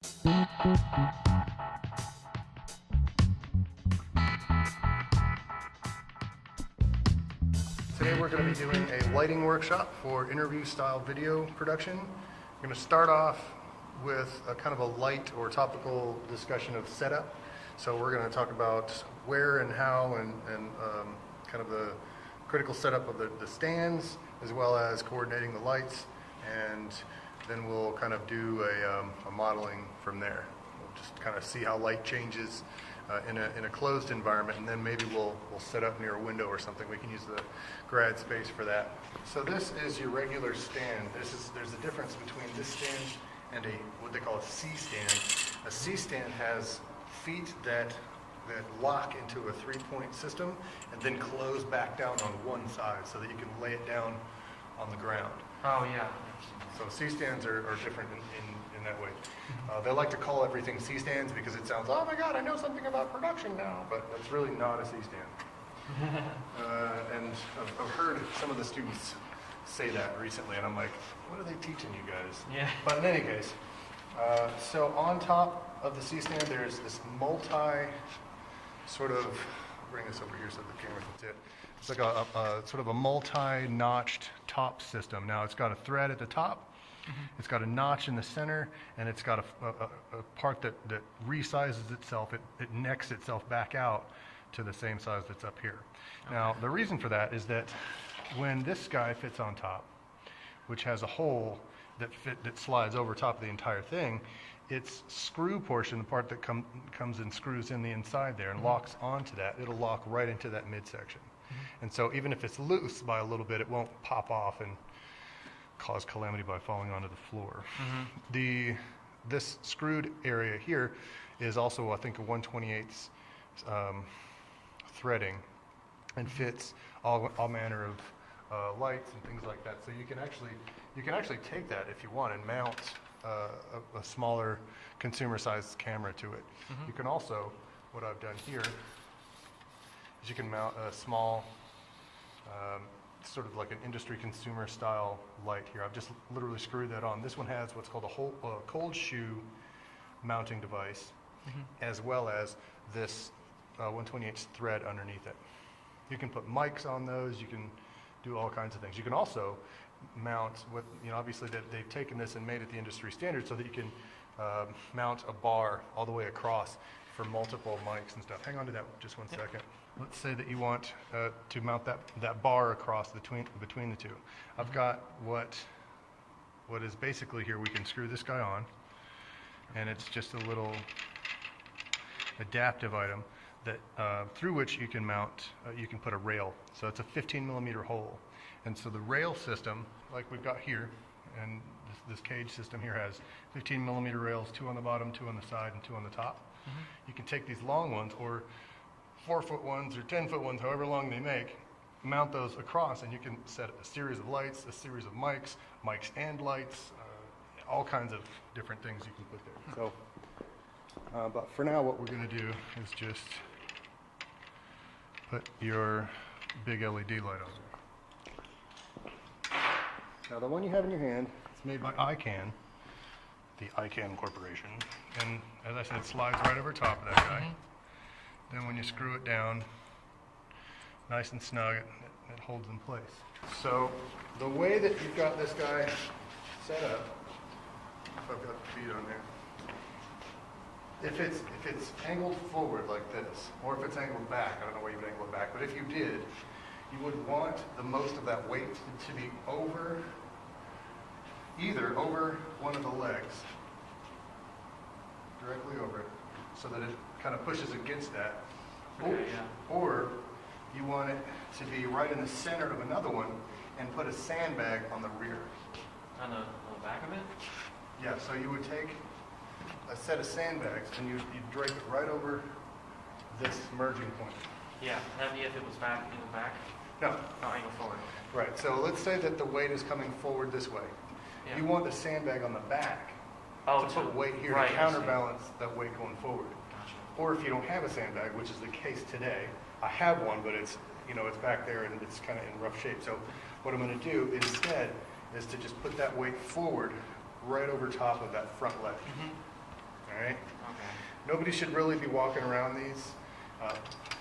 Today we're going to be doing a lighting workshop for interview style video production. We're going to start off with a kind of a light or topical discussion of setup. So we're going to talk about where and how and kind of the critical setup of the stands, as well as coordinating the lights, and then we'll kind of do a modeling from there. We'll just kind of see how light changes in a closed environment, and then maybe we'll set up near a window or something. We can use the grad space for that. So this is your regular stand. There's a difference between this stand and what they call a C stand. A C stand has feet that lock into a three-point system and then close back down on one side so that you can lay it down on the ground. Oh, yeah. So C-stands are different in that way. They like to call everything C-stands because it sounds, oh my God, I know something about production now, but that's really not a C-stand. And I've heard some of the students say that recently, and I'm like, what are they teaching you guys? Yeah. But in any case, so on top of the C-stand, there's this sort of, bring this over here so the camera can see it. It's like a sort of a multi-notched top system. Now it's got a thread at the top, it's got a notch in the center, and it's got a part that resizes itself. It necks itself back out to the same size that's up here. Okay. Now the reason for that is that when this guy fits on top, which has a hole that slides over top of the entire thing, its screw portion, the part that comes and screws in the inside there and locks onto that, it'll lock right into that midsection. And so even if it's loose by a little bit, it won't pop off and cause calamity by falling onto the floor. This screwed area here is also, I think, a 1/28 threading, and fits all manner of lights and things like that. So you can actually take that if you want and mount a smaller consumer-sized camera to it. You can also, what I've done here is you can mount a small, sort of like an industry consumer style light here. I've just literally screwed that on. This one has what's called a cold shoe mounting device, as well as this 1/28 thread underneath it. You can put mics on those. You can do all kinds of things. You can also mount with, obviously they've taken this and made it the industry standard so that you can mount a bar all the way across for multiple mics and stuff. Hang on to that just one second. Let's say that you want to mount that bar across between the two. I've got what is basically here. We can screw this guy on, and it's just a little adaptive item that through which you can mount, you can put a rail. So it's a 15mm hole. And so the rail system, like we've got here, and this cage system here has 15mm rails, 2 on the bottom, 2 on the side, and 2 on the top. You can take these long ones, or 4-foot ones, or 10-foot ones, however long they make, mount those across, and you can set a series of lights, a series of mics and lights, all kinds of different things you can put there. So, but for now, what we're going to do is just put your big LED light on there. Now the one you have in your hand, it's made by ICANN, the ICANN Corporation, and as I said, it slides right over top of that guy. Then when you screw it down, nice and snug, it holds in place. So the way that you've got this guy set up, if I've got the feet on there, if it's angled forward like this, or if it's angled back, I don't know where you would angle it back, but if you did, you would want the most of that weight to be either over one of the legs, directly over it, so that it kind of pushes against that, or you want it to be right in the center of another one and put a sandbag on the rear. On the back of it? Yeah, so you would take a set of sandbags and you'd drape it right over this merging point. Yeah, heavy if it was back, angle back? No. Oh, angle forward. Right, so let's say that the weight is coming forward this way. Yeah. You want the sandbag on the back to put weight here to counterbalance that weight going forward. Gotcha. Or if you don't have a sandbag, which is the case today, I have one, but it's back there and it's kind of in rough shape. So what I'm going to do instead is to just put that weight forward right over top of that front leg. all right? Okay. Nobody should really be walking around these,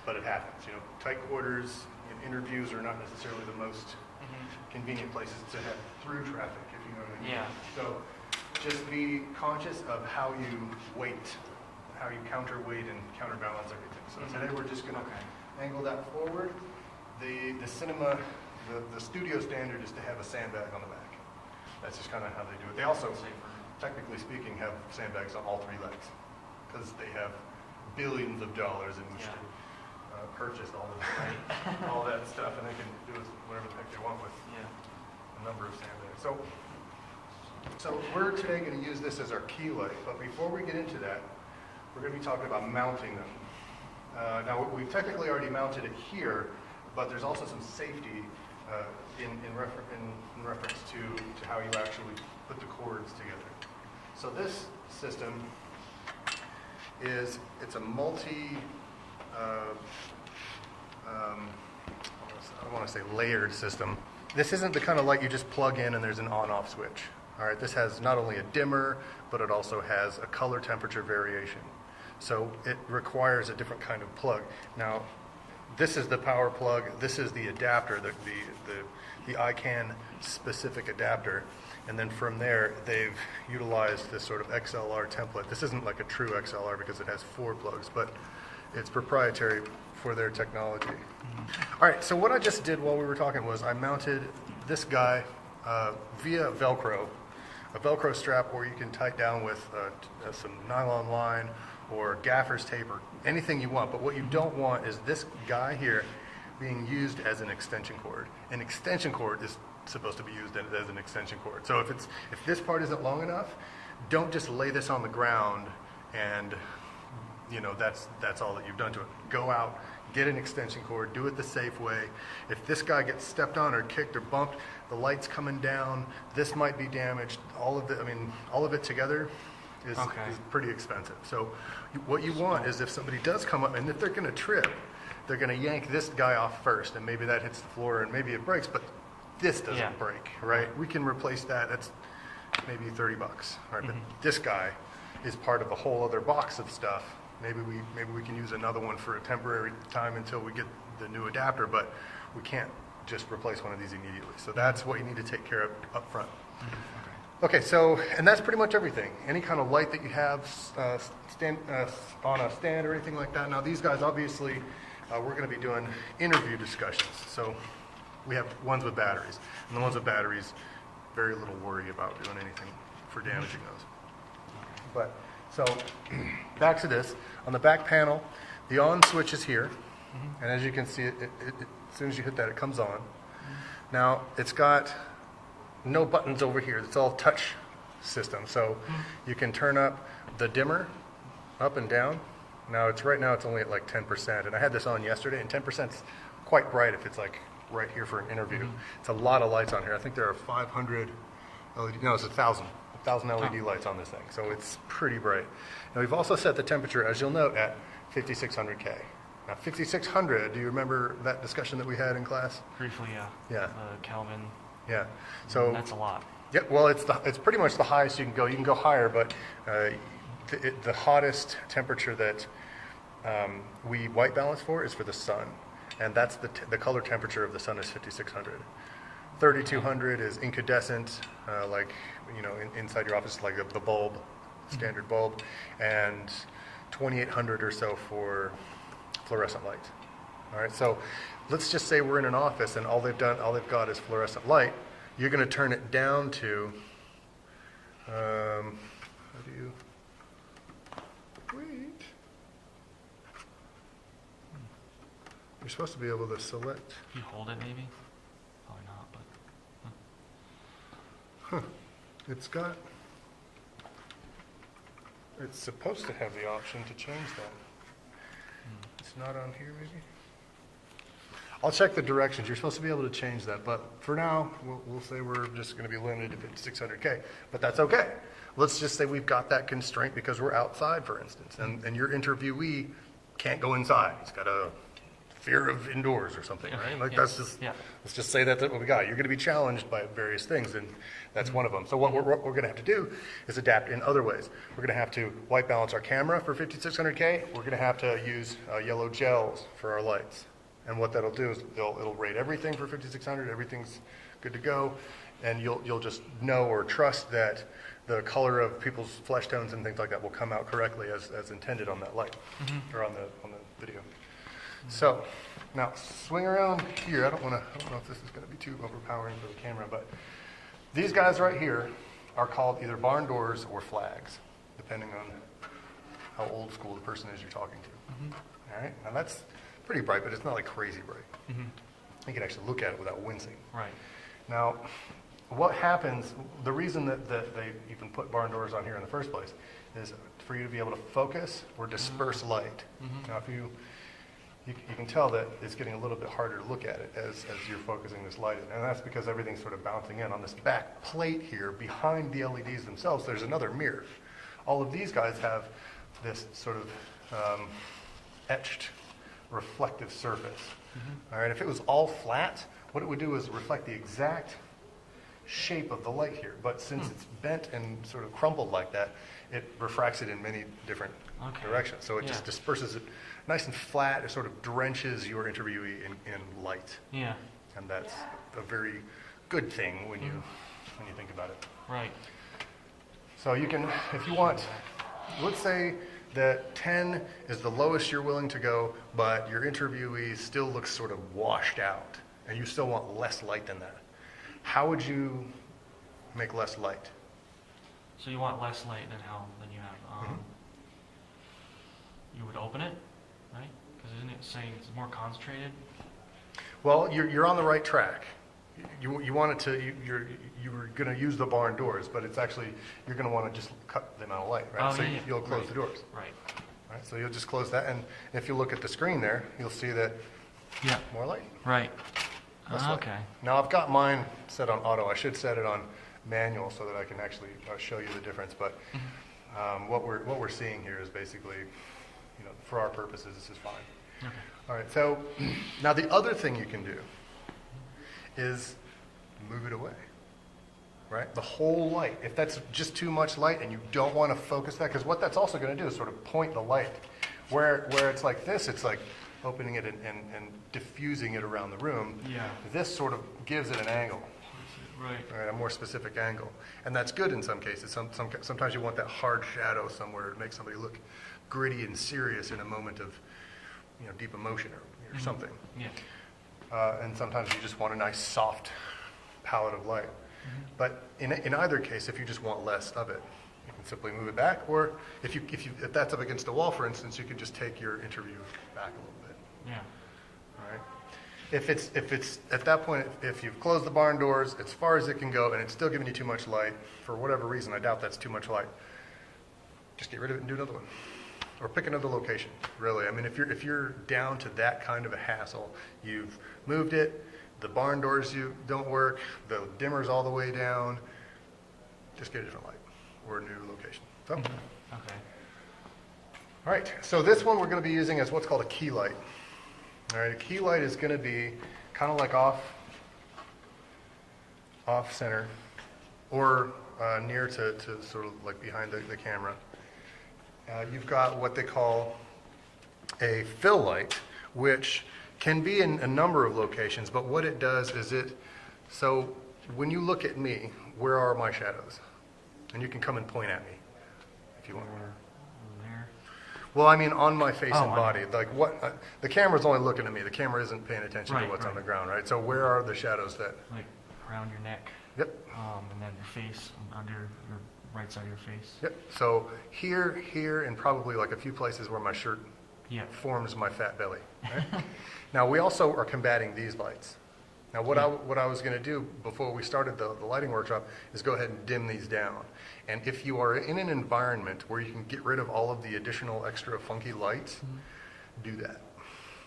but it happens. You know, tight quarters and interviews are not necessarily the most convenient places to have through traffic, if you know what I mean. Yeah. So just be conscious of how you weight, how you counterweight and counterbalance everything. So today we're just going to angle that forward. The cinema, the studio standard is to have a sandbag on the back. That's just kind of how they do it. They also, technically speaking, have sandbags on all three legs because they have billions of dollars in which to purchase all that stuff, and they can do whatever the heck they want with a number of sandbags. So we're today going to use this as our key light, but before we get into that, we're going to be talking about mounting them. Now, we've technically already mounted it here, but there's also some safety in reference to how you actually put the cords together. So this system it's a multi, I don't want to say layered system. This isn't the kind of light you just plug in and there's an on-off switch. All right, this has not only a dimmer, but it also has a color temperature variation. So it requires a different kind of plug. Now, this is the power plug. This is the adapter, the ICANN specific adapter. And then from there, they've utilized this sort of XLR template. This isn't like a true XLR because it has 4 plugs, but it's proprietary for their technology. All right, so what I just did while we were talking was I mounted this guy via Velcro, a Velcro strap, or you can tie it down with some nylon line or gaffer's tape or anything you want. But what you don't want is this guy here being used as an extension cord. An extension cord is supposed to be used as an extension cord. So if this part isn't long enough, don't just lay this on the ground and that's all that you've done to it. Go out, get an extension cord, do it the safe way. If this guy gets stepped on or kicked or bumped, the light's coming down, this might be damaged. All of it together is pretty expensive. So what you want is if somebody does come up, and if they're going to trip, they're going to yank this guy off first, and maybe that hits the floor and maybe it breaks, but this doesn't break, right? We can replace that. That's maybe $30, right? But this guy is part of a whole other box of stuff. Maybe we can use another one for a temporary time until we get the new adapter, but we can't just replace one of these immediately. So that's what you need to take care of up front. Okay, so, and that's pretty much everything. Any kind of light that you have on a stand or anything like that. Now these guys, obviously, we're going to be doing interview discussions. So we have ones with batteries. And the ones with batteries, very little worry about doing anything for damaging those. But, so, back to this. On the back panel, the on switch is here. And as you can see, as soon as you hit that, it comes on. Now, it's got no buttons over here. It's all touch system. So you can turn up the dimmer up and down. Now, right now it's only at like 10%. And I had this on yesterday, and 10% is quite bright if it's like right here for an interview. It's a lot of lights on here. I think there are 500 LED, no, it's 1,000 LED lights on this thing. So it's pretty bright. Now, we've also set the temperature, as you'll note, at 5,600 K. Now, 5,600, do you remember that discussion that we had in class? Briefly, yeah. Yeah. Kelvin. Yeah. So That's a lot. Yeah, well, it's pretty much the highest you can go. You can go higher, but the hottest temperature that we white balance for is for the sun, and that's the color temperature of the sun is 5,600. 3,200 is incandescent, like inside your office, like the bulb, standard bulb, and 2,800 or so for fluorescent light. All right, so let's just say we're in an office and all they've got is fluorescent light. You're going to turn it down to, how do you, wait. You're supposed to be able to select. You hold it maybe? Probably not, but. It's supposed to have the option to change that. It's not on here, maybe? I'll check the directions. You're supposed to be able to change that, but for now, we'll say we're just going to be limited to 5,600K, but that's okay. Let's just say we've got that constraint because we're outside, for instance, and your interviewee can't go inside. He's got to fear of indoors or something, right? Like Yeah. that's just, Yeah. let's just say that's what we got. You're going to be challenged by various things, and that's one of them. So what we're going to have to do is adapt in other ways. We're going to have to white balance our camera for 5600K. We're going to have to use yellow gels for our lights. And what that'll do is it'll rate everything for 5600. Everything's good to go, and you'll just know or trust that the color of people's flesh tones and things like that will come out correctly as intended on that light or on the video. So now swing around here. I don't know if this is going to be too overpowering for the camera, but these guys right here are called either barn doors or flags, depending on how old school the person is you're talking to. All right, now that's pretty bright, but it's not like crazy bright. You can actually look at it without wincing. Right. Now, what happens, the reason that they even put barn doors on here in the first place is for you to be able to focus or disperse light. Now, if you can tell that it's getting a little bit harder to look at it as you're focusing this light in. And that's because everything's sort of bouncing in. On this back plate here, behind the LEDs themselves, there's another mirror. All of these guys have this sort of etched reflective surface. All right, if it was all flat, what it would do is reflect the exact shape of the light here. But since it's bent and sort of crumpled like that, it refracts it in many different directions. So it just disperses it nice and flat. It sort of drenches your interviewee in light. Yeah. And that's a very good thing when you think about it. Right. So you can, if you want, let's say that 10 is the lowest you're willing to go, but your interviewee still looks sort of washed out, and you still want less light than that. How would you make less light? So you want less light than you have. You would open it, right? Because isn't it saying it's more concentrated? Well, you're on the right track. You want it to, you were going to use the barn doors, but it's actually, you're going to want to just cut the amount of light, right? Oh, So yeah, you'll close the doors. Right. Right, so you'll just close that, and if you look at the screen there, you'll see that Yeah. more light. Right. Less light. Okay. Now I've got mine set on auto. I should set it on manual so that I can actually show you the difference. But what we're seeing here is basically, for our purposes, this is fine. Okay. All right. So now the other thing you can do is move it away. Right? The whole light. If that's just too much light and you don't want to focus that, because what that's also going to do is sort of point the light. Where it's like this, it's like opening it and diffusing it around the room. Yeah. This sort of gives it an angle. Right. Right, a more specific angle. And that's good in some cases. Sometimes you want that hard shadow somewhere to make somebody look gritty and serious in a moment of deep emotion or something. Yeah. And sometimes you just want a nice soft palette of light. But in either case, if you just want less of it, you can simply move it back. Or if that's up against a wall, for instance, you can just take your interview back a little bit. Yeah. All right. If it's at that point, if you've closed the barn doors as far as it can go, and it's still giving you too much light for whatever reason, I doubt that's too much light. Just get rid of it and do another one, or pick another location. Really, I mean, if you're down to that kind of a hassle, you've moved it. The barn doors don't work. The dimmer's all the way down. Just get a different light or a new location. So, Okay. all right. So this one we're going to be using as what's called a key light. All right. A key light is going to be kind of like off center, or near to sort of like behind the camera. You've got what they call a fill light, which can be in a number of locations, but what it does is so when you look at me, where are my shadows? And you can come and point at me if you want. Over there. Well, I mean, on my face Oh, and body. Like the camera's only looking at me. The camera isn't paying attention to Right, what's on right. the ground, right? So where are the shadows that? Like around your neck. Yep. And then your face, under your right side of your face. Yep. So here, and probably like a few places where my shirt Yeah. forms my fat belly. Right? Now we also are combating these lights. Now what I was going to do before we started the lighting workshop is go ahead and dim these down. And if you are in an environment where you can get rid of all of the additional extra funky lights, do that.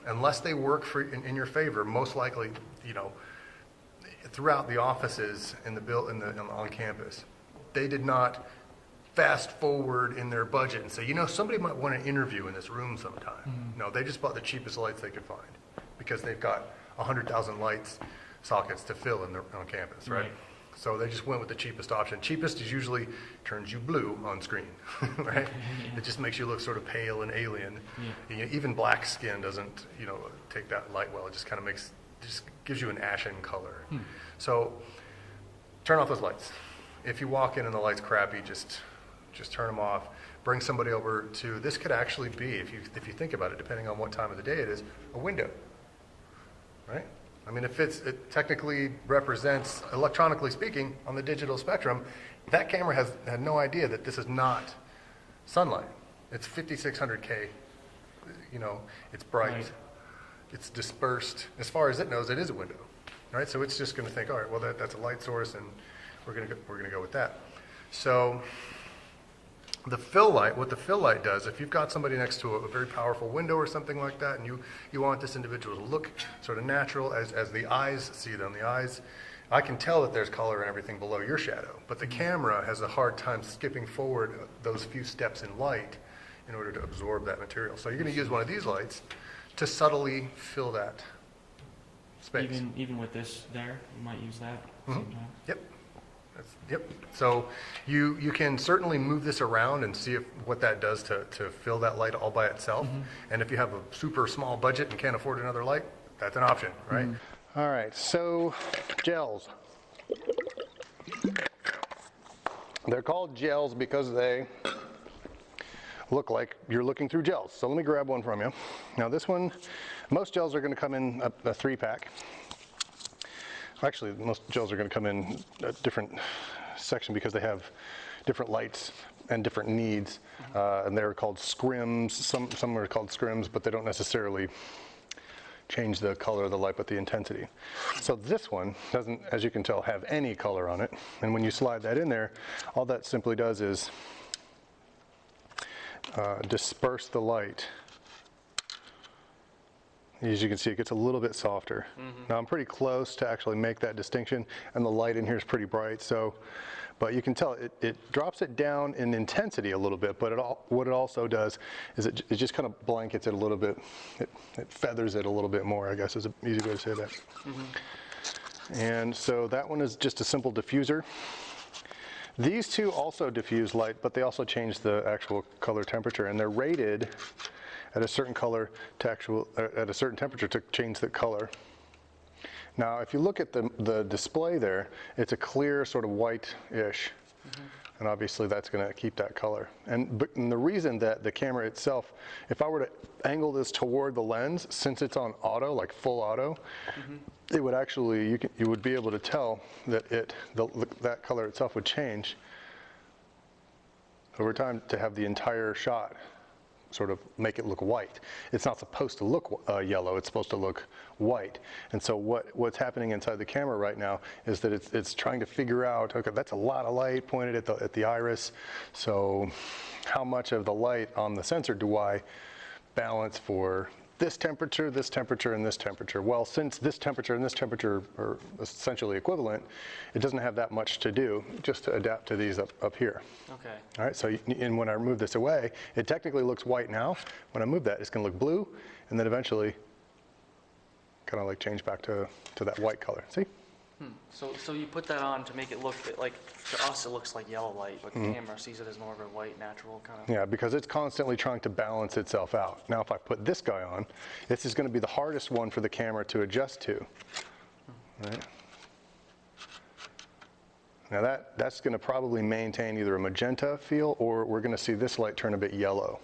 Unless they work in your favor, most likely, throughout the offices on campus, they did not fast forward in their budget and say, somebody might want to interview in this room sometime. No, they just bought the cheapest lights they could find. because they've got 100,000 lights sockets to fill on campus, right? So they just went with the cheapest option. Cheapest is usually turns you blue on screen, right? It just makes you look sort of pale and alien. Even black skin doesn't, take that light well. It just kind of just gives you an ashen color. So turn off those lights. If you walk in and the light's crappy, just turn them off. Bring somebody over to, this could actually be, if you think about it, depending on what time of the day it is, a window, right? I mean, it technically represents, electronically speaking, on the digital spectrum, that camera had no idea that this is not sunlight. It's 5600K, it's bright, it's dispersed. As far as it knows, it is a window, right? So it's just going to think, all right, well, that's a light source, and we're going to go with that. So the fill light, what the fill light does, if you've got somebody next to a very powerful window or something like that, and you want this individual to look sort of natural as the eyes see them, I can tell that there's color and everything below your shadow, but the camera has a hard time skipping forward those few steps in light in order to absorb that material. So you're going to use one of these lights to subtly fill that space. Even with this there, you might use that at the same time? Yep. Yep. So you can certainly move this around and see what that does to fill that light all by itself. And if you have a super small budget and can't afford another light, that's an option, right? All right, so gels. They're called gels because they look like you're looking through gels. So let me grab one from you. Now this one, most gels are going to come in a 3-pack. Actually, most gels are going to come in a different section because they have different lights and different needs, and they're called scrims. Some are called scrims, but they don't necessarily change the color of the light, but the intensity. So this one doesn't, as you can tell, have any color on it. And when you slide that in there, all that simply does is disperse the light. As you can see, it gets a little bit softer. Now I'm pretty close to actually make that distinction, and the light in here is pretty bright. But you can tell it drops it down in intensity a little bit, but what it also does is it just kind of blankets it a little bit. It feathers it a little bit more, I guess is an easy way to say that. And so that one is just a simple diffuser. These two also diffuse light, but they also change the actual color temperature, and they're rated at a certain color to at a certain temperature to change the color. Now, if you look at the display there, it's a clear sort of white-ish, and obviously that's going to keep that color. And the reason that the camera itself, if I were to angle this toward the lens, since it's on auto, like full auto, it would actually you would be able to tell that that color itself would change over time to have the entire shot sort of make it look white. It's not supposed to look yellow, it's supposed to look white. And so what's happening inside the camera right now is that it's trying to figure out, okay, that's a lot of light pointed at the iris, so how much of the light on the sensor do I balance for this temperature, and this temperature? Well, since this temperature and this temperature are essentially equivalent, it doesn't have that much to do just to adapt to these up here. Okay. All right, so and when I move this away, it technically looks white now. When I move that, it's going to look blue, and then eventually kind of like change back to that white color. See? So you put that on to make it look like, to us it looks like yellow light, but the camera sees it as more of a white, natural kind of. Yeah, because it's constantly trying to balance itself out. Now, if I put this guy on, this is going to be the hardest one for the camera to adjust to. Right? Now that's going to probably maintain either a magenta feel, or we're going to see this light turn a bit yellow,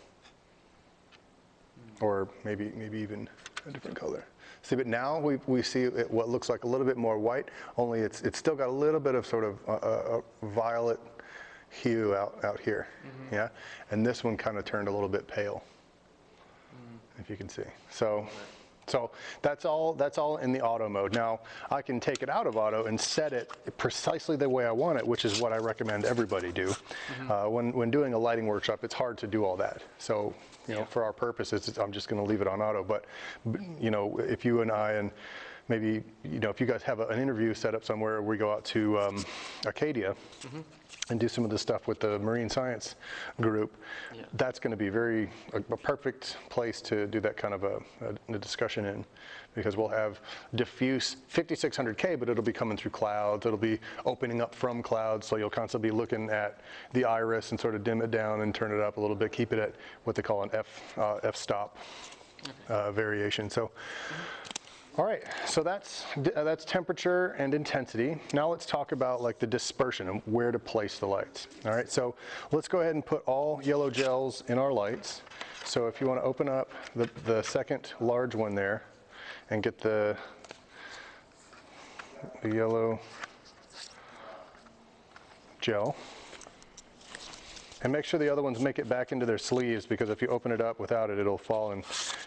or maybe even a different color. See, but now we see what looks like a little bit more white, only it's still got a little bit of sort of a violet hue out here, yeah? And this one kind of turned a little bit pale, if you can see. So that's all in the auto mode. Now, I can take it out of auto and set it precisely the way I want it, which is what I recommend everybody do. When doing a lighting workshop, it's hard to do all that. So, for our purposes, I'm just going to leave it on auto. But, if you and I and maybe, if you guys have an interview set up somewhere, we go out to Acadia, and do some of the stuff with the marine science group, Yeah. that's going to be a perfect place to do that kind of a discussion in, because we'll have diffuse 5600K, but it'll be coming through clouds. It'll be opening up from clouds, so you'll constantly be looking at the iris and sort of dim it down and turn it up a little bit, keep it at what they call an f-stop variation. So. All right, so that's temperature and intensity. Now let's talk about like the dispersion and where to place the lights. All right, so let's go ahead and put all yellow gels in our lights. So if you want to open up the second large one there and get the yellow gel. And make sure the other ones make it back into their sleeves, because if you open it up without it, it'll fall. And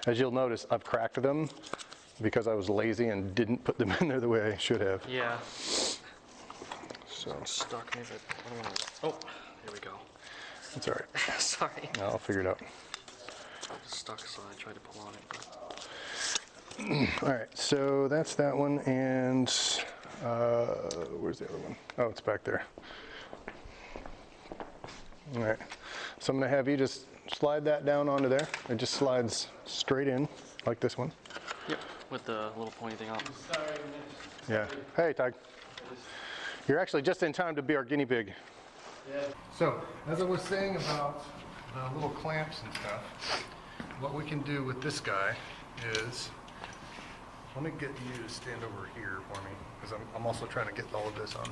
as you'll notice, I've cracked them because I was lazy and didn't put them in there the way I should have. Yeah. So I'm stuck. Maybe I don't want to. Oh, here we go. it's all right. Sorry. No, I'll figure it out. I'm just stuck, so I tried to pull on it. But... All right, so that's that one, and where's the other one? Oh, it's back there. All right, so I'm gonna have you just slide that down onto there. It just slides straight in, like this one. Yep, with the little pointy thing on. Yeah. Hey, Tag. You're actually just in time to be our guinea pig. Yeah. So, as I was saying about the little clamps and stuff, what we can do with this guy is, let me get you to stand over here for me, because I'm also trying to get all of this on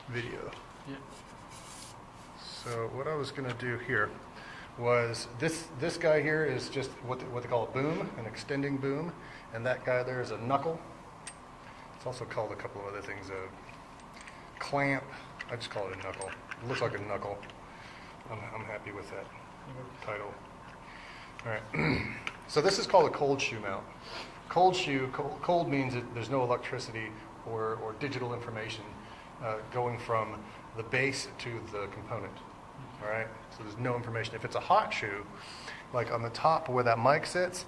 video. Yep. So what I was going to do here was this guy here is just what they call a boom, an extending boom, and that guy there is a knuckle. It's also called a couple of other things, a clamp. I just call it a knuckle. It looks like a knuckle. I'm happy with that title. All right. So this is called a cold shoe mount. Cold means that there's no electricity or digital information going from the base to the component. All right, so there's no information. If it's a hot shoe, like on the top where that mic sits,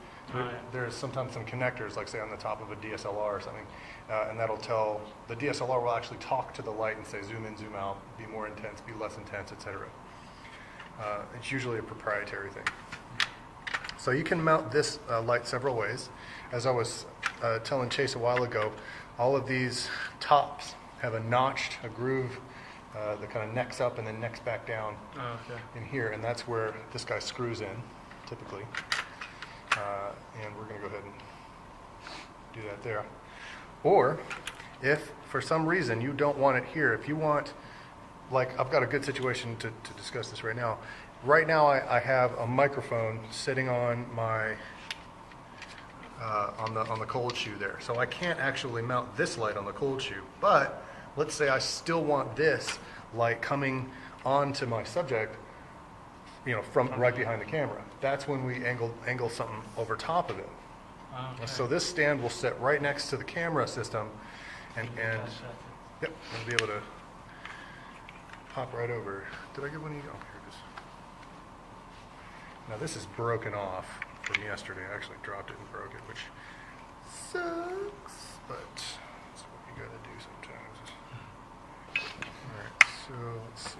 there's sometimes some connectors, like say on the top of a DSLR or something, and that'll tell, the DSLR will actually talk to the light and say zoom in, zoom out, be more intense, be less intense, etc. It's usually a proprietary thing. So you can mount this light several ways. As I was telling Chase a while ago, all of these tops have a groove that kind of necks up and then necks back down in here, and that's where this guy screws in, typically. And we're going to go ahead and do that there. Or, if for some reason you don't want it here, if you want, like I've got a good situation to discuss this right now. Right now I have a microphone sitting on my on the cold shoe there, so I can't actually mount this light on the cold shoe, but let's say I still want this light coming onto my subject, you know, from right behind the camera. That's when we angle something over top of it. Okay. So this stand will sit right next to the camera system, and yep, we'll be able to pop right over. Did I get one of you? Oh, here it is. Now this is broken off from yesterday. I actually dropped it and broke it, which sucks, but that's what you gotta do sometimes. Alright, so let's see.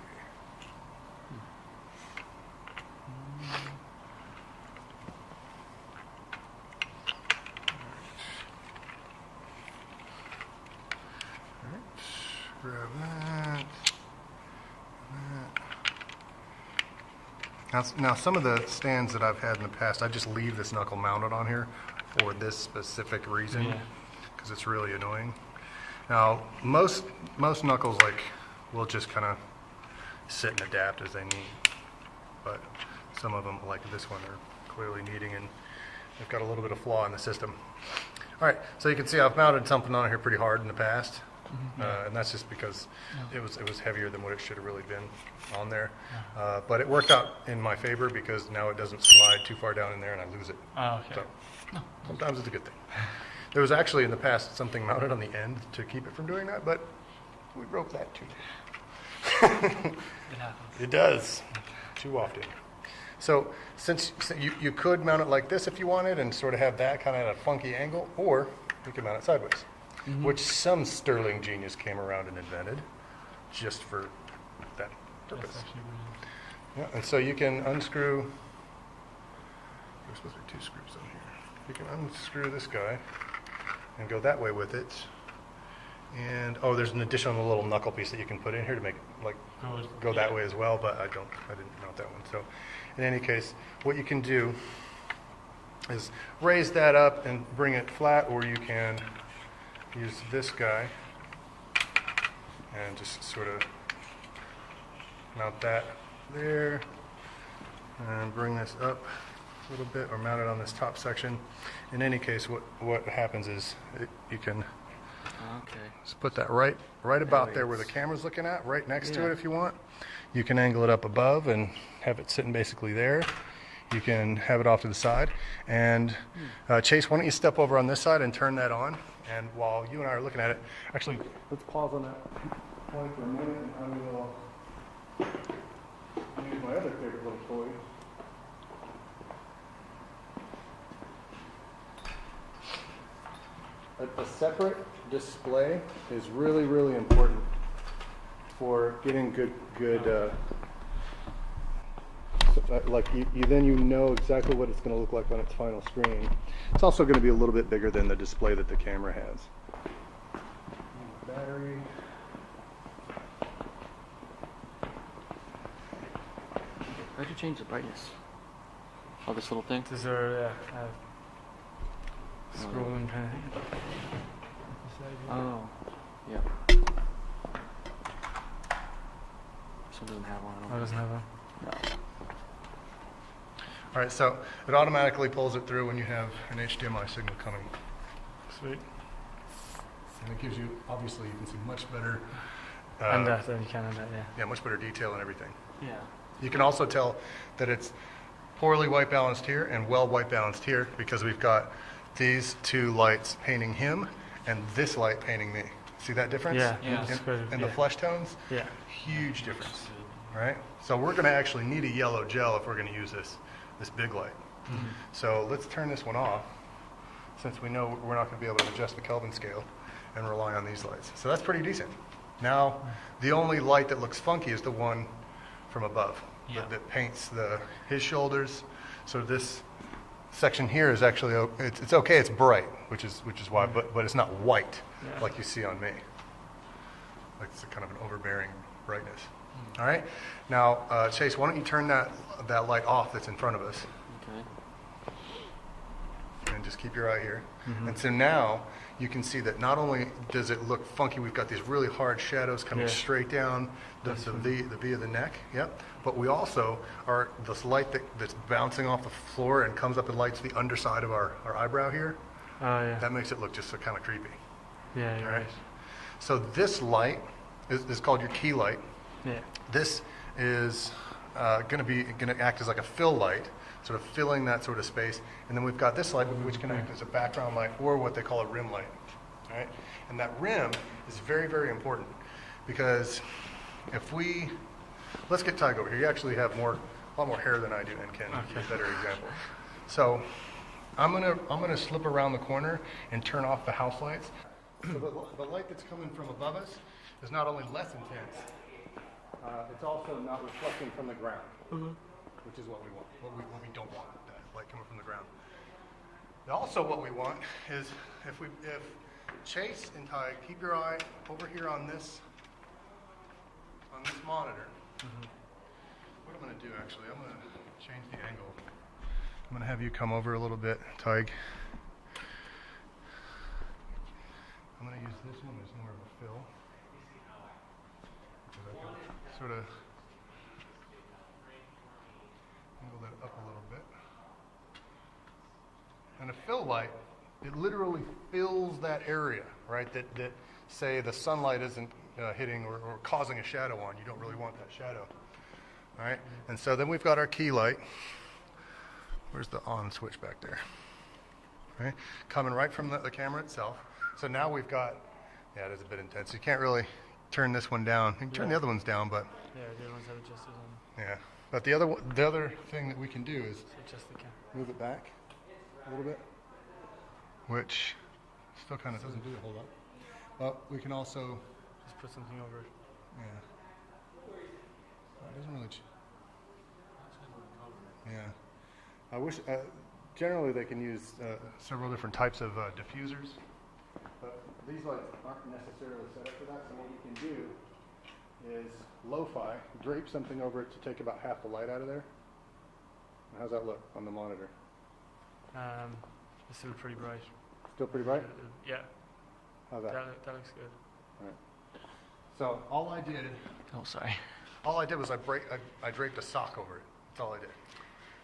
Alright, grab that. Now, some of the stands that I've had in the past, I just leave this knuckle mounted on here for this specific reason, because it's really annoying. Now, most knuckles will just kind of sit and adapt as they need, but some of them, like this one, are clearly needing, and they've got a little bit of flaw in the system. All right, so you can see I've mounted something on here pretty hard in the past. And that's just because it was heavier than what it should have really been on there. But it worked out in my favor because now it doesn't slide too far down in there and I lose it. Oh, okay. So sometimes it's a good thing. There was actually in the past something mounted on the end to keep it from doing that, but we broke that too. It happens. It does, too often. So since you could mount it like this if you wanted and sort of have that kind of at a funky angle, or you could mount it sideways. Which some sterling genius came around and invented just for that purpose. That's actually really Yeah, and so you can unscrew, there's supposed to be 2 screws in here. You can unscrew this guy and go that way with it. And, oh, there's an additional little knuckle piece that you can put in here to make it, like, go that way as well, but I didn't mount that one. So, in any case, what you can do is raise that up and bring it flat, or you can use this guy and just sort of mount that there and bring this up a little bit, or mount it on this top section. In any case, what happens is you can Okay. just put that right about There there it where the is. camera's looking at, right next to Yeah. it if you want. You can angle it up above and have it sitting basically there. You can have it off to the side. And Chase, why don't you step over on this side and turn that on? And while you and I are looking at it, actually, let's pause on that point for a minute, and I will use my other favorite little toy. A separate display is really, really important for getting good like then you know exactly what it's going to look like on its final screen. It's also going to be a little bit bigger than the display that the camera has. Battery. How'd you change the brightness? Oh, this little thing? These are scrolling kind of thing. Oh, yeah. This one doesn't have one. I Oh, don't it doesn't have a. No. All right, so it automatically pulls it through when you have an HDMI signal coming. Sweet. And it gives you, obviously, you can see much better, And that, then you can and that, yeah. yeah, much better detail and everything. Yeah. You can also tell that it's poorly white balanced here and well white balanced here, because we've got these 2 lights painting him and this light painting me. See that difference? Yeah, Yeah. it's good, In the yeah. flesh tones? Yeah. Huge difference, right? So we're going to actually need a yellow gel if we're going to use this big light. So let's turn this one off, since we know we're not going to be able to adjust the Kelvin scale, and rely on these lights. So that's pretty decent. Now, the only light that looks funky is the one from above, that paints his shoulders. So this section here is actually, it's okay, it's bright, which is why, but it's not white Yeah. like you see on me. Like it's a kind of an overbearing brightness. All right. Now, Chase, why don't you turn that light off that's in front of us, Okay. and just keep your eye here. And so now you can see that not only does it look funky, we've got these really hard shadows coming Yeah. straight down the V of the neck. Yep. But we also are this light that's bouncing off the floor and comes up and lights the underside of our eyebrow here. Oh, yeah. That makes it look just so kind of creepy. Yeah, you're All right. right. So this light is called your key light. Yeah. This is going to act as like a fill light, sort of filling that sort of space. And then we've got this light, which can act as a background light, or what they call a rim light. All right? And that rim is very, very important, because if let's get Tyg over here. You actually have a lot more hair than I do, and can be a better example. So I'm gonna slip around the corner and turn off the house lights. So the light that's coming from above us is not only less intense, it's also not reflecting from the ground, which is what we want. What we don't want, that light coming from the ground. Also, what we want is if Chase and Ty, keep your eye over here on this monitor. What I'm going to do, actually, I'm going to change the angle. I'm going to have you come over a little bit, Tyg. I'm going to use this one as more of a fill, because I can sort of angle that up a little bit. And a fill light, it literally fills that area, right? That say the sunlight isn't hitting or causing a shadow on. You don't really want that shadow. All right? And so then we've got our key light. Where's the on switch back there? Right? Coming right from the camera itself. So now we've got, yeah, it is a bit intense. You can't really turn this one down. You can turn the other ones down, but Yeah, the other ones have adjusters on. yeah. But the other thing that we can do is Adjust the camera. move it back a little bit, which still kind of doesn't do a whole lot. But we can also, Just put something over it. yeah. It doesn't really. Yeah. I wish. Generally, they can use several different types of diffusers, but these lights aren't necessarily set up for that. So what we can do is lo-fi, drape something over it to take about half the light out of there. How's that look on the monitor? It's still pretty bright. Still pretty bright? Yeah. How's that? That looks good. All right. So all I did was I draped a sock over it. That's all I did.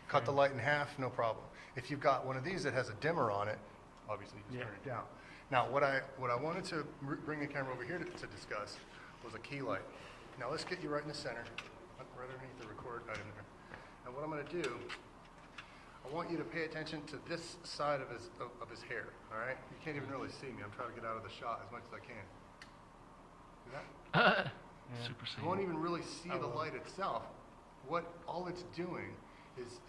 Cut the light in half, no problem. If you've got one of these that has a dimmer on it, obviously you just turn it down. Now what I wanted to bring the camera over here to discuss was a key light. Now let's get you right in the center, right underneath the record item there. And what I'm going to do, I want you to pay attention to this side of his hair. All right? You can't even really see me. I'm trying to get out of the shot as much as I can. See that? Super You won't even really see the light itself. All it's doing is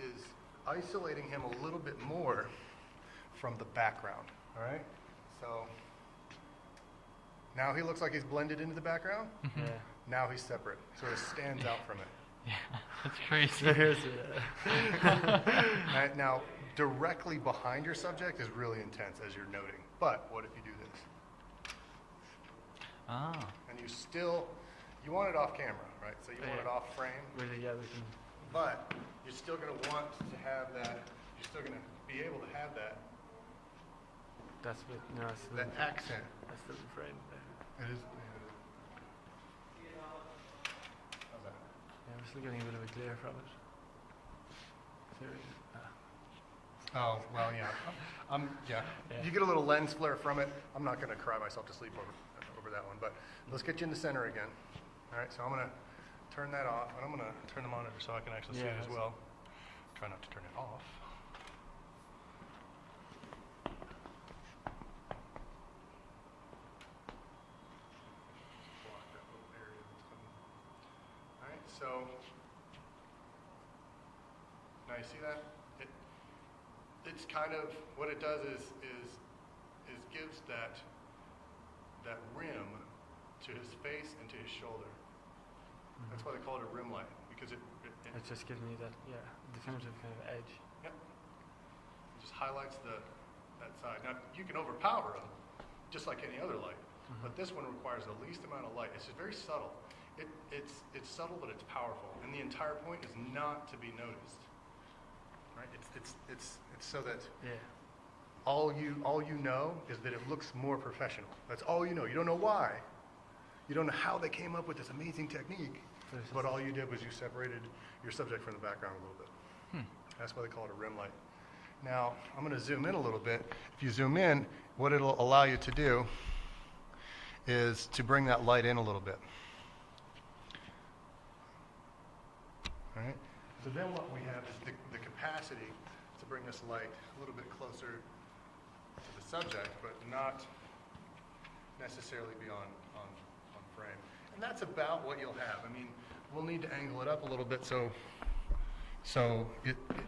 isolating him a little bit more from the background. All right? So now he looks like he's blended into the background. Yeah. Now he's separate. Sort of stands out from it. Yeah, that's crazy. Right, now, directly behind your subject is really intense, as you're noting. But what if you do this? Ah. And you want it off camera, right? So you want it off frame. Really, yeah, we can. But you're still going to want to have that, you're still going to be able to have that That's a bit. No, it's that accent. That's the frame. It is. How's that? Yeah, we're still getting a bit of a glare from it. Seriously. Oh, well, yeah. Yeah. Yeah. You get a little lens flare from it. I'm not going to cry myself to sleep over that one, but let's get you in the center again. All right, so I'm going to turn that off, and I'm going to turn the monitor so I can actually see it as well. Try not to turn it off. Block that little area that's coming. All right, so now you see that? It's kind of what it does is gives that rim to his face and to his shoulder. That's why they call it a rim light, because it just gives me that, definitive kind of edge. Yep. It just highlights that side. Now you can overpower them, just like any other light, but this one requires the least amount of light. It's just very subtle. It's subtle, but it's powerful, and the entire point is not to be noticed. Right? It's so that all you know is that it looks more professional. That's all you know. You don't know why. You don't know how they came up with this amazing technique, but all you did was you separated your subject from the background a little bit. That's why they call it a rim light. Now, I'm going to zoom in a little bit. If you zoom in, what it'll allow you to do is to bring that light in a little bit. All right? So then what we have is the capacity to bring this light a little bit closer to the subject, but not necessarily be on frame. And that's about what you'll have. I mean, we'll need to angle it up a little bit so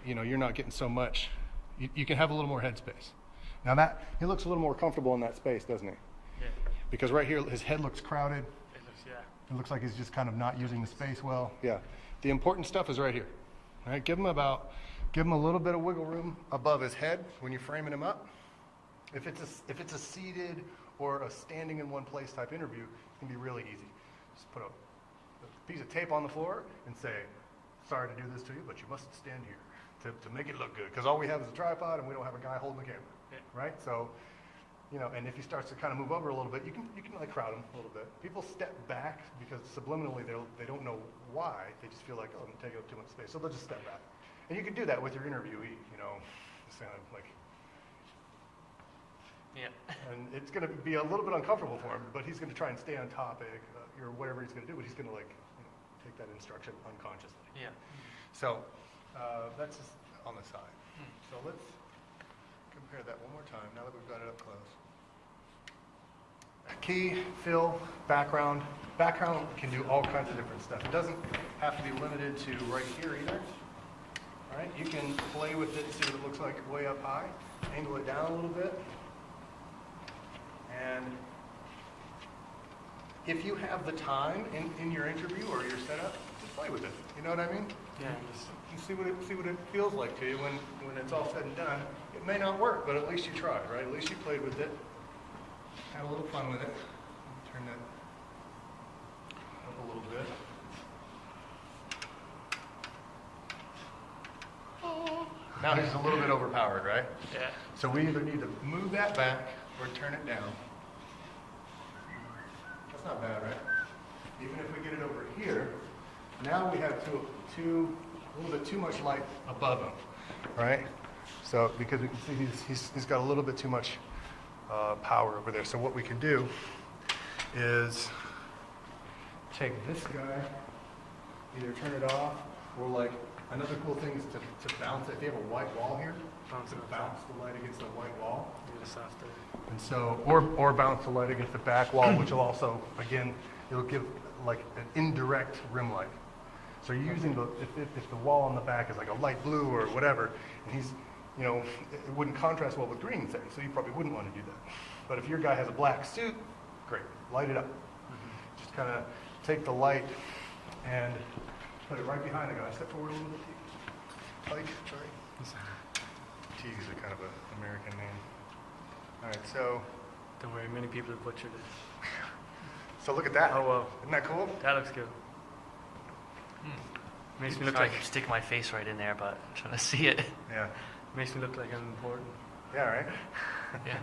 you're not getting so much. You can have a little more headspace. Now he looks a little more comfortable in that space, doesn't he? Yeah. Because right here, his head looks crowded. It It looks like he's just kind of not using the space well. Yeah. The important stuff is right here. All right, give him a little bit of wiggle room above his head when you're framing him up. If it's a seated or a standing in one place type interview, it can be really easy. Just put a piece of tape on the floor and say, sorry to do this to you, but you must stand here to make it look good. Because all we have is a tripod and we don't have a guy holding the camera, right? So, and if he starts to kind of move over a little bit, you can like crowd him a little bit. People step back because subliminally they don't know why. They just feel like, oh, I'm taking up too much space. So they'll just step back. And you can do that with your interviewee, just kind of like. Yeah. And it's going to be a little bit uncomfortable for him, but he's going to try and stay on topic or whatever he's going to do, but he's going to take that instruction unconsciously. Yeah. So that's just on the side. So let's compare that one more time now that we've got it up close. Key, fill, background. Background can do all kinds of different stuff. It doesn't have to be limited to right here either. All right, you can play with it, see what it looks like way up high, angle it down a little bit. And if you have the time in your interview or your setup just play with it. You know what I mean? Yeah. You see what it feels like to you when it's all said and done. It may not work, but at least you tried, right? At least you played with it, had a little fun with it. Turn that up a little bit. Now he's a little bit overpowered, right? Yeah. So we either need to move that back or turn it down. That's not bad, right? Even if we get it over here, now we have a little bit too much light above him, right? So because we can see he's got a little bit too much power over there. So what we can do is take this guy, either turn it off, or like another cool thing is to bounce it. If you have a white wall here, Bounce it off. bounce the light against the white wall. Do this after. And so, or bounce the light against the back wall, which will also, again, it'll give like an indirect rim light. So you're using if the wall on the back is like a light blue or whatever, and he's, you know, it wouldn't contrast well with green things, so you probably wouldn't want to do that. But if your guy has a black suit, great, light it up. Just kind of take the light and put it right behind the guy. Step forward a little bit. Pike, sorry. Teague is a kind of an American name. All right, so Don't worry, many people have butchered it. look at that. Oh, wow. Isn't that cool? That looks good. Makes me look Sorry, like stick my face right in there, but I'm trying to see it. Yeah. makes me look like I'm important. Yeah, right. Yeah.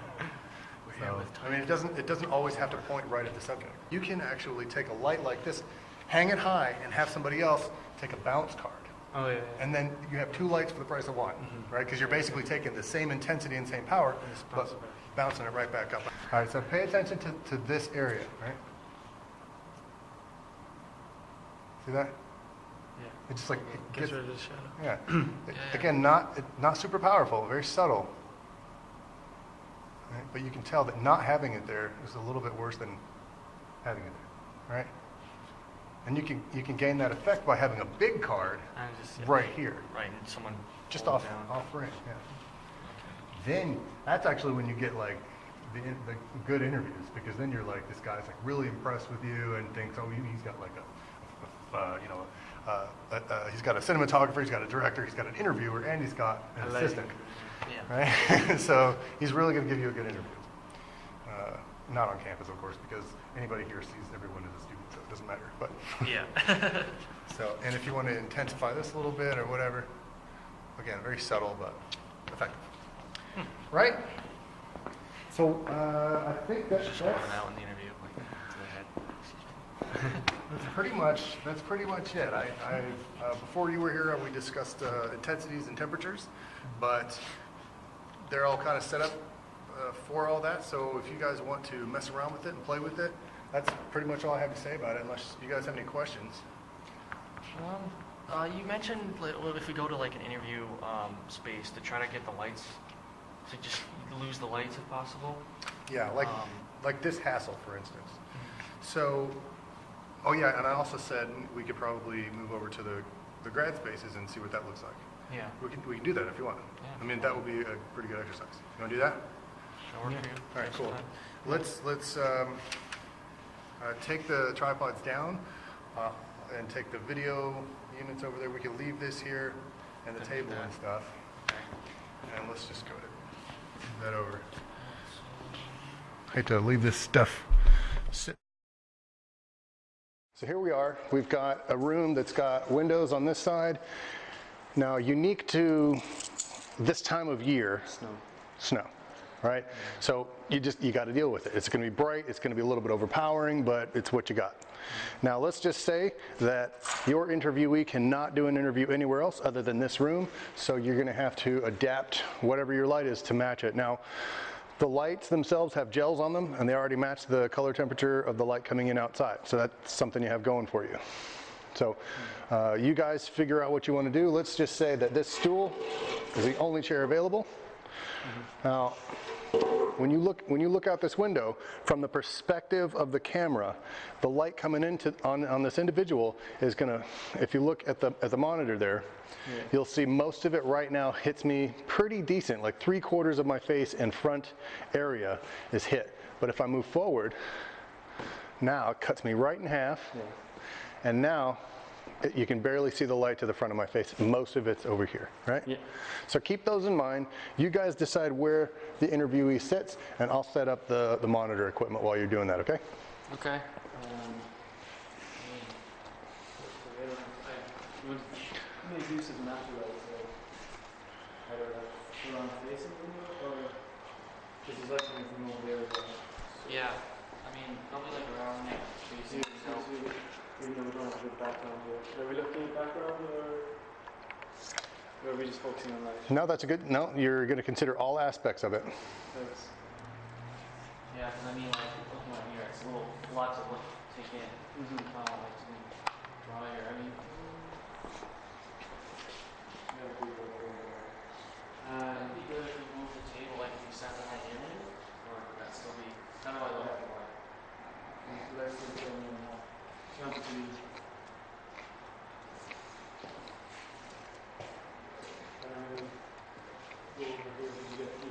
We're here So, with I mean, it doesn't always have to point right at the subject. You can actually take a light like this, hang it high, and have somebody else take a bounce card. Oh yeah. And then you have two lights for the price of one, right? Because you're basically taking the same intensity and same power, just but bounce it back. bouncing it right back up. All right, so pay attention to this area, right? See that? Yeah. It just like it Gets gets, rid of the shadow. yeah. Yeah. Again, not super powerful, very subtle. Right? But you can tell that not having it there is a little bit worse than having it there, right? And you can gain that effect by having a big card And just right here, right, and someone just hold off it down. off frame. Yeah. Then that's actually when you get like the good interviews, because then you're like, this guy's like really impressed with you and thinks, oh, he's got like he's got a cinematographer, he's got a director, he's got an interviewer, and he's got an assistant, Yeah. right? So he's really going to give you a good interview. Not on campus, of course, because anybody here sees everyone as a student, so it doesn't matter. But Yeah. so, and if you want to intensify this a little bit or whatever, again, very subtle but effective, right? So I think Just going out in the interview, like to the head. that's pretty much it. Before you were here, we discussed intensities and temperatures, but they're all kind of set up for all that. So if you guys want to mess around with it and play with it, that's pretty much all I have to say about it, unless you guys have any questions. You mentioned like, well, if we go to like an interview space to try to get the lights, to just lose the lights if possible. Yeah, like this hassle, for instance. So, oh yeah, and I also said we could probably move over to the grad spaces and see what that looks like. Yeah. We can do that if you want. Yeah. I mean, that would be a pretty good exercise. You want to do that? Should work for you. All right, Thanks cool. for that. Let's take the tripods down and take the video units over there. We can leave this here and the table and stuff. And let's just go ahead and move that over. Hate to leave this stuff sit. So here we are. We've got a room that's got windows on this side. Now, unique to this time of year, snow, right? So you got to deal with it. It's going to be bright. It's going to be a little bit overpowering, but it's what you got. Now, let's just say that your interviewee cannot do an interview anywhere else other than this room. So you're going to have to adapt whatever your light is to match it. Now, the lights themselves have gels on them, and they already match the color temperature of the light coming in outside. So that's something you have going for you. So you guys figure out what you want to do. Let's just say that this stool is the only chair available. Now, when you look out this window, from the perspective of the camera, the light coming into on this individual is gonna, if you look at the monitor there, you'll see most of it right now hits me pretty decent, like 3/4 of my face and front area is hit. But if I move forward, now it cuts me right in half, and now You can barely see the light to the front of my face. Most of it's over here, right? Yeah. So keep those in mind. You guys decide where the interviewee sits, and I'll set up the monitor equipment while you're doing that, okay? Okay. Make use of natural light, so either like full on facing window or because there's light coming from over there as well. Yeah. I mean, probably like around there. So you see yourself. Even though we don't have a good background here. Are we looking at background or are we just focusing on light? No, that's a good, no, you're going to consider all aspects of it. Thanks. Yeah, because I mean, like, looking out here, it's a lot to look, take in. Like, it's gonna draw here. I mean, it'd be good if you moved the table, like if you sat behind in it, or would that still be, kind of like looking for it. Let's look at jump to go over here. You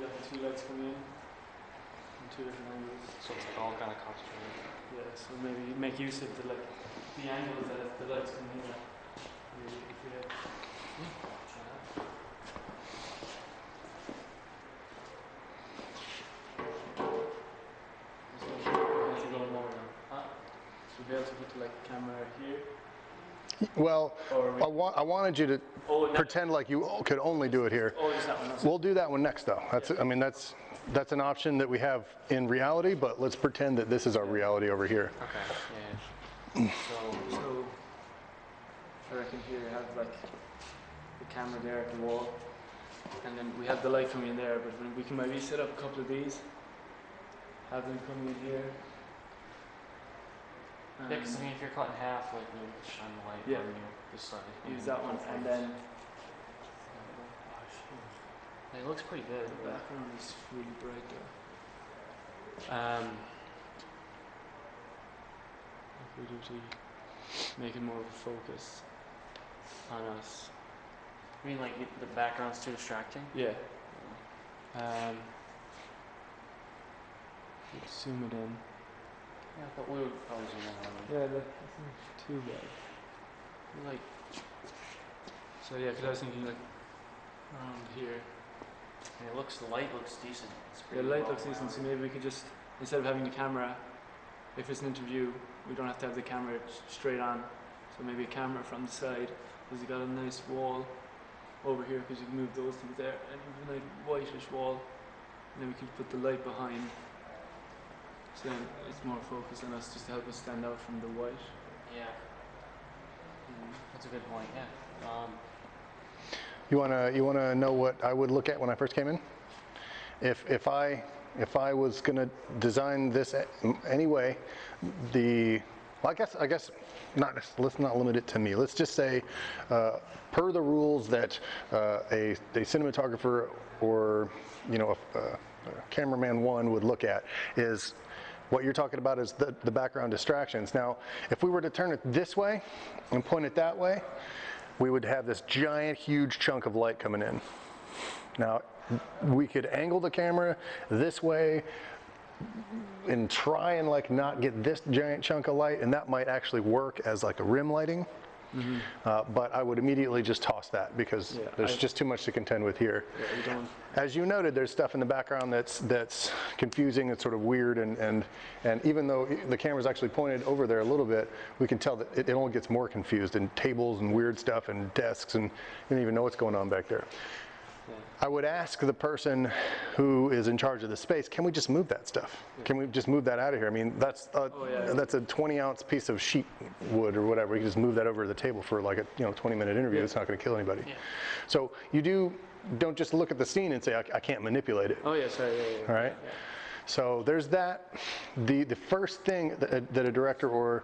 got the two lights coming in from two different angles. So it's like all kind of concentrated. Yeah, so maybe make use of the angles that the lights coming in at. Maybe you can see it. Try that. It's going more now. Huh? So we'll be able to put the camera here. Well, Or we, I wanted you to oh, pretend like you could only do it here. oh, just that one. That's We'll do that one next, though. I mean, that's an option that we have in reality, but let's pretend that this is our reality over here. Okay. Yeah. So I reckon here you have like the camera there at the wall, and then we have the light coming in there. But we can maybe set up a couple of these, have them coming in here. Yeah, because I mean, if you're cut in half, like, we would shine the light Yeah. on you this side. Use that one, and then It looks pretty good. the background is really bright there. If we do to make it more of a focus on us. I mean, like, the background's too distracting. Yeah. Let's zoom it in. Yeah, but we would probably zoom in on it. Yeah, that's not too bad. Like, So yeah, because I was thinking like around here. I mean, the light looks decent. It's The pretty light well looks decent, so rounded. maybe we could just, instead of having the camera, if it's an interview, we don't have to have the camera straight on. So maybe a camera from the side, because you got a nice wall over here, because you can move those things there, and you have a nice whitish wall, and then we can put the light behind. So then it's more focused on us, just to help us stand out from the white. Yeah, that's a good point, yeah. You wanna know what I would look at when I first came in? If I was gonna design this anyway, well, I guess not. Let's not limit it to me. Let's just say, per the rules that a cinematographer or a cameraman one would look at is. What you're talking about is the background distractions. Now, if we were to turn it this way and point it that way, we would have this giant, huge chunk of light coming in. Now, we could angle the camera this way and try and like not get this giant chunk of light, and that might actually work as like a rim lighting. But I would immediately just toss that because there's just too much to contend with here. Yeah, we don't. As you noted, there's stuff in the background that's confusing, it's sort of weird, and even though the camera's actually pointed over there a little bit, we can tell that it only gets more confused, and tables and weird stuff and desks, and you don't even know what's going on back there. I would ask the person who is in charge of the space, can we just move that stuff? Can we just move that out of here? I mean, that's a 20-ounce piece of sheet wood or whatever. We can just move that over to the table for like a 20-minute interview. It's not going to kill anybody. Yeah. So you don't just look at the scene and say, I can't manipulate it. Oh yeah, sorry. Yeah. All right. So there's that. The first thing that a director or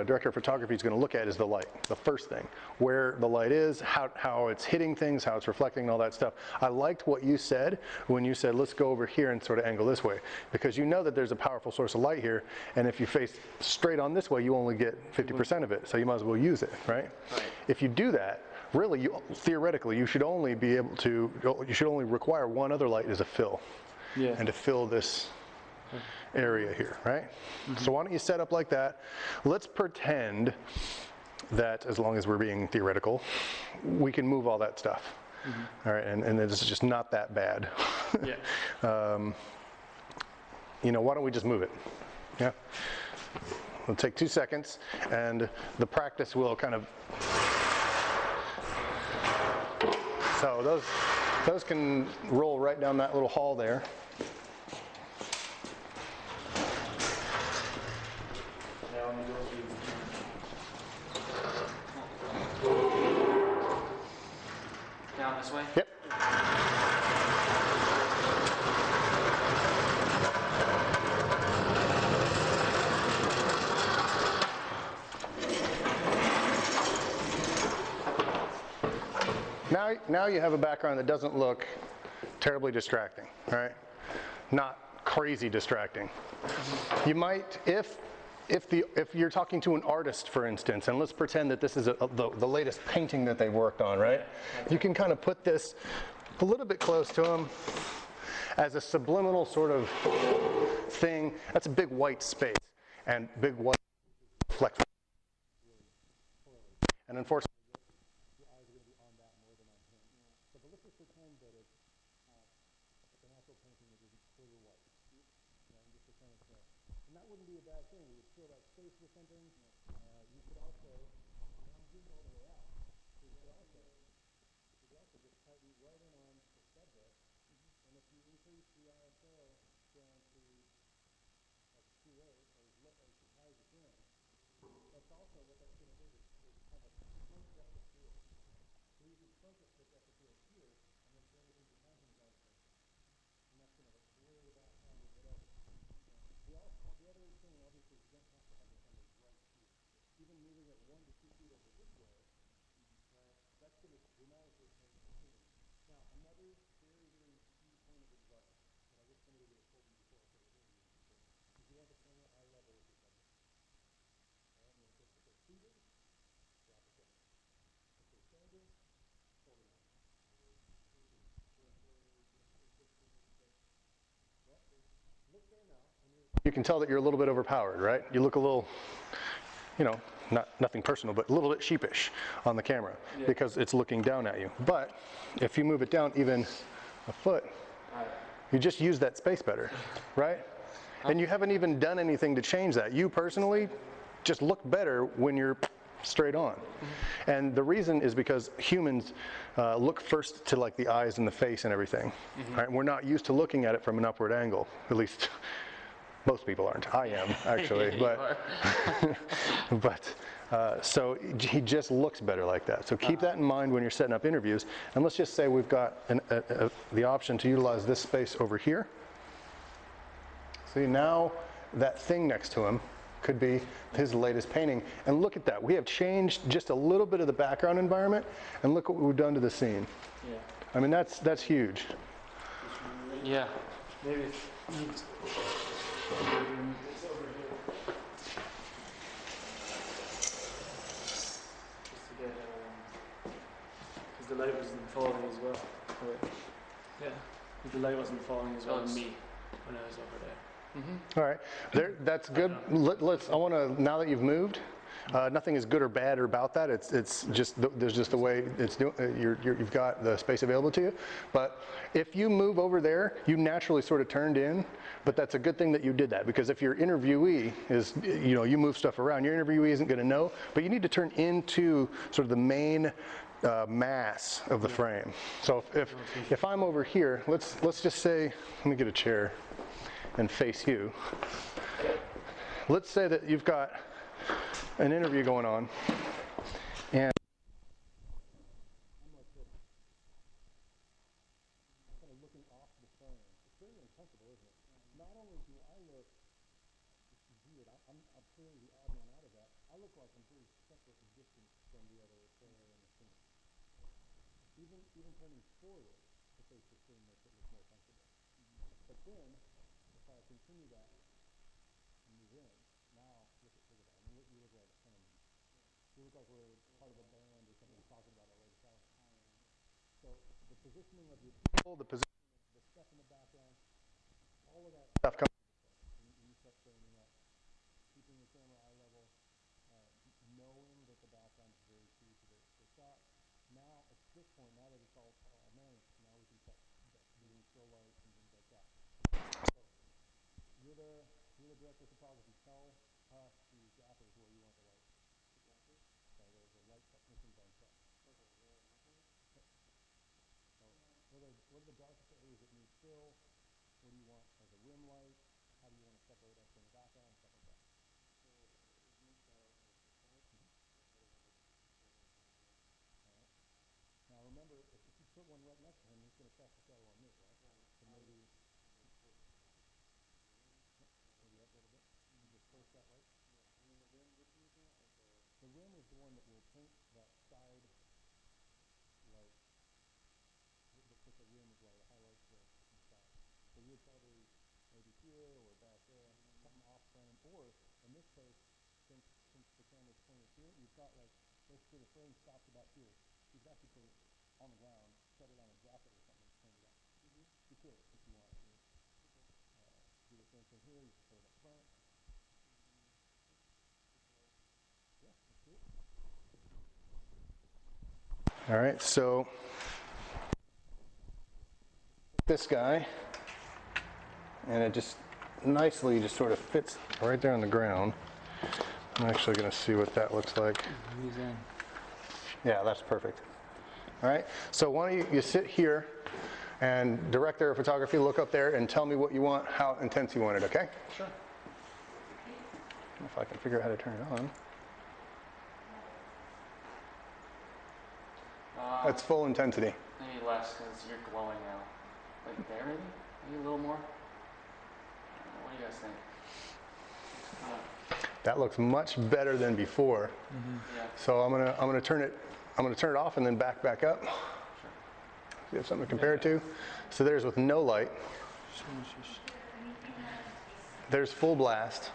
director of photography is going to look at is the light. The first thing, where the light is, how it's hitting things, how it's reflecting, and all that stuff. I liked what you said when you said, let's go over here and sort of angle this way, because you know that there's a powerful source of light here, and if you face straight on this way, you only get 50% of it, so you might as well use it, right? If you do that, really, theoretically, you should only require one other light as a fill, and to fill this area here, right? So why don't you set up like that? Let's pretend that, as long as we're being theoretical, we can move all that stuff. All right, and it's just not that bad. Yeah. You know, why don't we just move it? Yeah. It'll take 2 seconds, and the practice will kind of. So those can roll right down that little hall there. Down this way? Yep. Now you have a background that doesn't look terribly distracting, all right? Not crazy distracting. You might, if you're talking to an artist, for instance, and let's pretend that this is the latest painting that they worked on, right? You can kind of put this a little bit close to them as a subliminal sort of thing. That's a big white space and big white flex. And unfortunately, your eyes are going to be on that more than on him. So but let's just pretend that it's an actual painting that isn't clear white. And just pretend it's there. And that wouldn't be a bad thing. We would fill that space with something. You could also, and I'm zooming all the way out. So you could also just tighten right in on the subject. And if you increase the ISO down to like 2.8 or as high as you can, that's also what that's going to do is kind of shrink depth of field. So you can shrink it to depth of field here, and then for everything behind him is all the same. And that's going to like blur the background or whatever. The other thing, obviously, you don't have to have the camera right here. Even moving it 1 to 2 feet over this way, right, that's going to dramatically change the scene. Now, another very, very key point of advice that I wish somebody would have told me before I started interviewing people is you want the camera eye level with your subject. All right, and if they're seated, drop it down. If they're standing, hold it on. Look there now, and you can tell that you're a little bit overpowered, right? You look a little, you know, nothing personal, but a little bit sheepish on the camera because it's looking down at you. But if you move it down even a foot, you just use that space better, right? And you haven't even done anything to change that. You personally just look better when you're straight on. And the reason is because humans look first to like the eyes and the face and everything. Right? We're not used to looking at it from an upward angle. At least most people aren't. I am actually, but so he just looks better like that. So keep that in mind when you're setting up interviews. And let's just say we've got the option to utilize this space over here. See, now that thing next to him could be his latest painting. And look at that. We have changed just a little bit of the background environment, and look what we've done to the scene. Yeah. I mean, that's huge. Yeah. Maybe it's needs over here. Just to get, because the light wasn't falling as well. Yeah, because the light wasn't falling as well on me when I was over there. All right, that's good. I want to, now that you've moved, nothing is good or bad about that. It's just there's just a way it's doing. You've got the space available to you. But if you move over there, you naturally sort of turned in. But that's a good thing that you did that, because if your interviewee is, you know, you move stuff around, your interviewee isn't going to know. But you need to turn into sort of the main mass of the frame. So if I'm over here, let's just say, let me get a chair and face you. Let's say that you've got an interview going on, and I'm like this, kind of looking off the frame. It's very uncomfortable, isn't it? Not only do I look weird, I'm clearly the odd man out of that. I look like I'm very separate and distant from the other player in the scene. Even turning forward to face the screen makes it look more comfortable. But then, if I continue that and move in, now look at that. I mean, you look like a friend. You look like we're part of a band or something talking about our latest album. So the positioning of your people, the stuff in the background, all of that stuff comes into play when you start framing up, keeping the camera eye level, knowing that the background is very true to the shot. Now, at this point, now that it's all managed, now we can start doing still light and things like that. So, you're the director of photography. Tell us, the gaffers, where you want the light. The gaffers? So the light technicians on set. Okay, my camera? Yep. So what are the darkest areas that need fill? What do you want as a rim light? How do you want to separate us from the background? Stuff like that. So there's no shadow on the side. Mm-hmm. So I don't want like shadow on top of that. All right. Now remember, if you put one right next to him, it's going to cast a shadow on me, right? Right. So maybe Like close to that. yep, maybe up a little bit. And just force that light. Yeah. And then the rim, which one is that? Like the. The rim is the one that will paint that side light. That puts a rim of light, it highlights the side. So you would probably maybe here or back there, something off frame. Or in this case, since the camera's pointed here, you've got like basically the frame stops about here. You could actually put it on the ground, set it on a jacket or something, point it up. Mm-hmm. You could if you want. Okay. Do the same thing here. You can put it up front. Yeah, let's do it. All right, so this guy, and it just nicely just sort of fits right there on the ground. I'm actually going to see what that looks like. Who's in? Yeah, that's perfect. All right, so why don't you sit here, and director of photography, look up there and tell me what you want, how intense you want it, okay? Sure. If I can figure out how to turn it on. That's full intensity. Maybe less because you're glowing now. Like there, maybe? Maybe a little more? What do you guys think? That looks much better than before. Yeah. So I'm gonna turn it off and then back up. Sure. So you have something to compare it to. So there's with no light. There's full blast,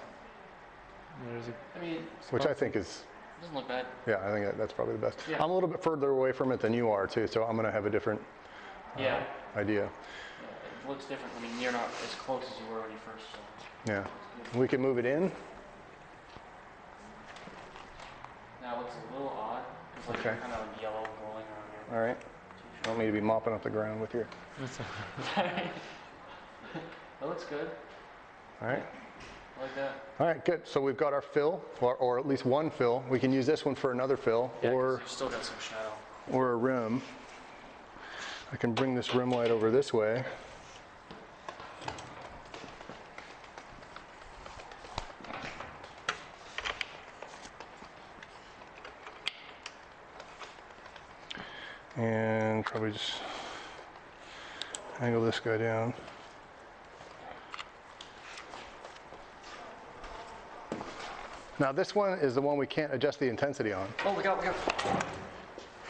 I mean, which I think is, it doesn't look bad. yeah, I think that's probably the best. Yeah. I'm a little bit further away from it than you are too, so I'm gonna have a different Yeah. idea. Yeah. It looks different. I mean, you're not as close as you were when you first saw it. Yeah. We can move it in. Now it looks a little odd because like Okay. you're kind of like yellow glowing around here. All right. I don't need to be mopping up the ground with your. That looks good. All right. I like that. All right, good. So we've got our fill, or at least one fill. We can use this one for another fill, Yeah, 'cause or you've still got some shadow. a rim. I can bring this rim light over this way. And probably just angle this guy down. Now this one is the one we can't adjust the intensity on. Oh, we got.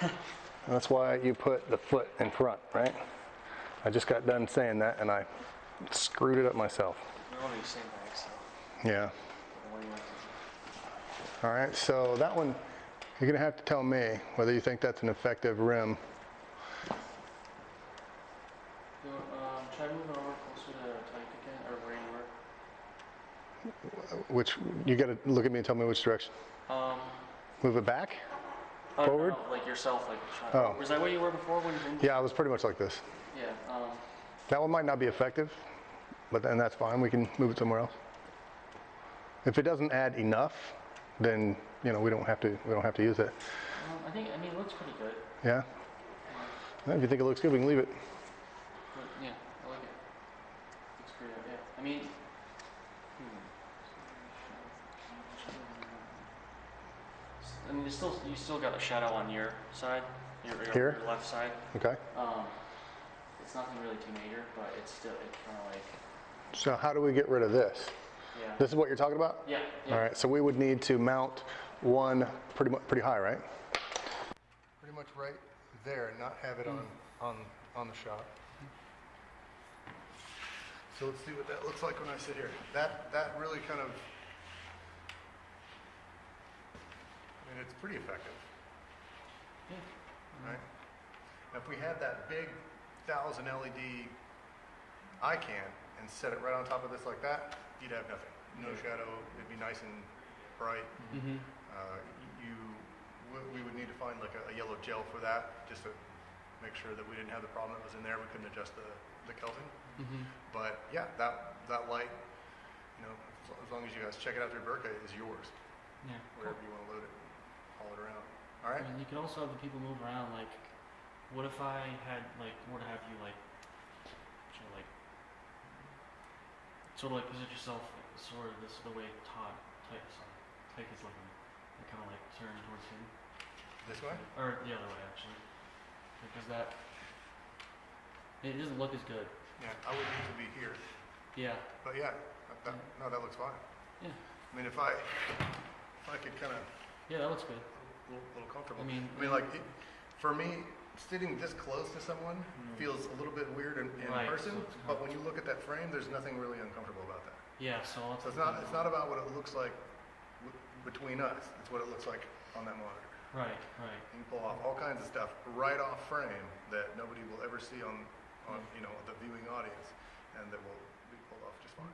And that's why you put the foot in front, right? I just got done saying that and I screwed it up myself. We're on the same bag, so. Yeah. What do you want to do? All right, so that one, you're gonna have to tell me whether you think that's an effective rim. Try moving over closer to type again, or where you were. Which, you gotta look at me and tell me which direction. Move it back? Forward? No, like yourself, like. Oh. Was that where you were before when you zoomed? Yeah, I was pretty much like this. Yeah. That one might not be effective, but then that's fine. We can move it somewhere else. If it doesn't add enough, then we don't have to use it. I mean, it looks pretty good. Yeah. Well, if you think it looks good, we can leave it. But, yeah, I like it. Looks pretty good. Yeah. I mean. I mean, you still got a shadow on your side, Here? your left side. Okay. It's nothing really too major, but it's kind of like. So how do we get rid of this? Yeah. This is what you're talking about? Yeah. Yeah. All right. So we would need to mount one pretty high, right? Pretty much right there, and not have it on the shot. So let's see what that looks like when I sit here. That really kind of. I mean, it's pretty effective. Yeah. Right? Now, if we had that big 1000 LED icon and set it right on top of this like that, you'd have nothing. No shadow. It'd be nice and bright. Mm-hmm. You we would need to find like a yellow gel for that, just to make sure that we didn't have the problem that was in there. We couldn't adjust the Kelvin. Mm-hmm. But yeah, that light, you know, as long as you guys check it out through Burka, is yours. Yeah. Wherever you want to load it, haul it around. All right. And you can also have the people move around. Like, what if I had were to have you sort of position yourself sort of the way Tyke is looking, and kind of turn towards him, This way? or the other way actually, because it doesn't look as good. Yeah, I would need to be here. Yeah. But yeah, no, that looks fine. Yeah. I mean, if I could kind of Yeah, that looks good. little comfortable. I mean, for me, sitting this close to someone feels a little bit weird in Right, person. so it's But when you look at that frame, there's nothing really uncomfortable about that. Yeah. So So it's not about what it looks like between us. It's what it looks like on that monitor. Right. Right. You can pull off all kinds of stuff right off frame that nobody will ever see on the viewing audience, and that will be pulled off just fine.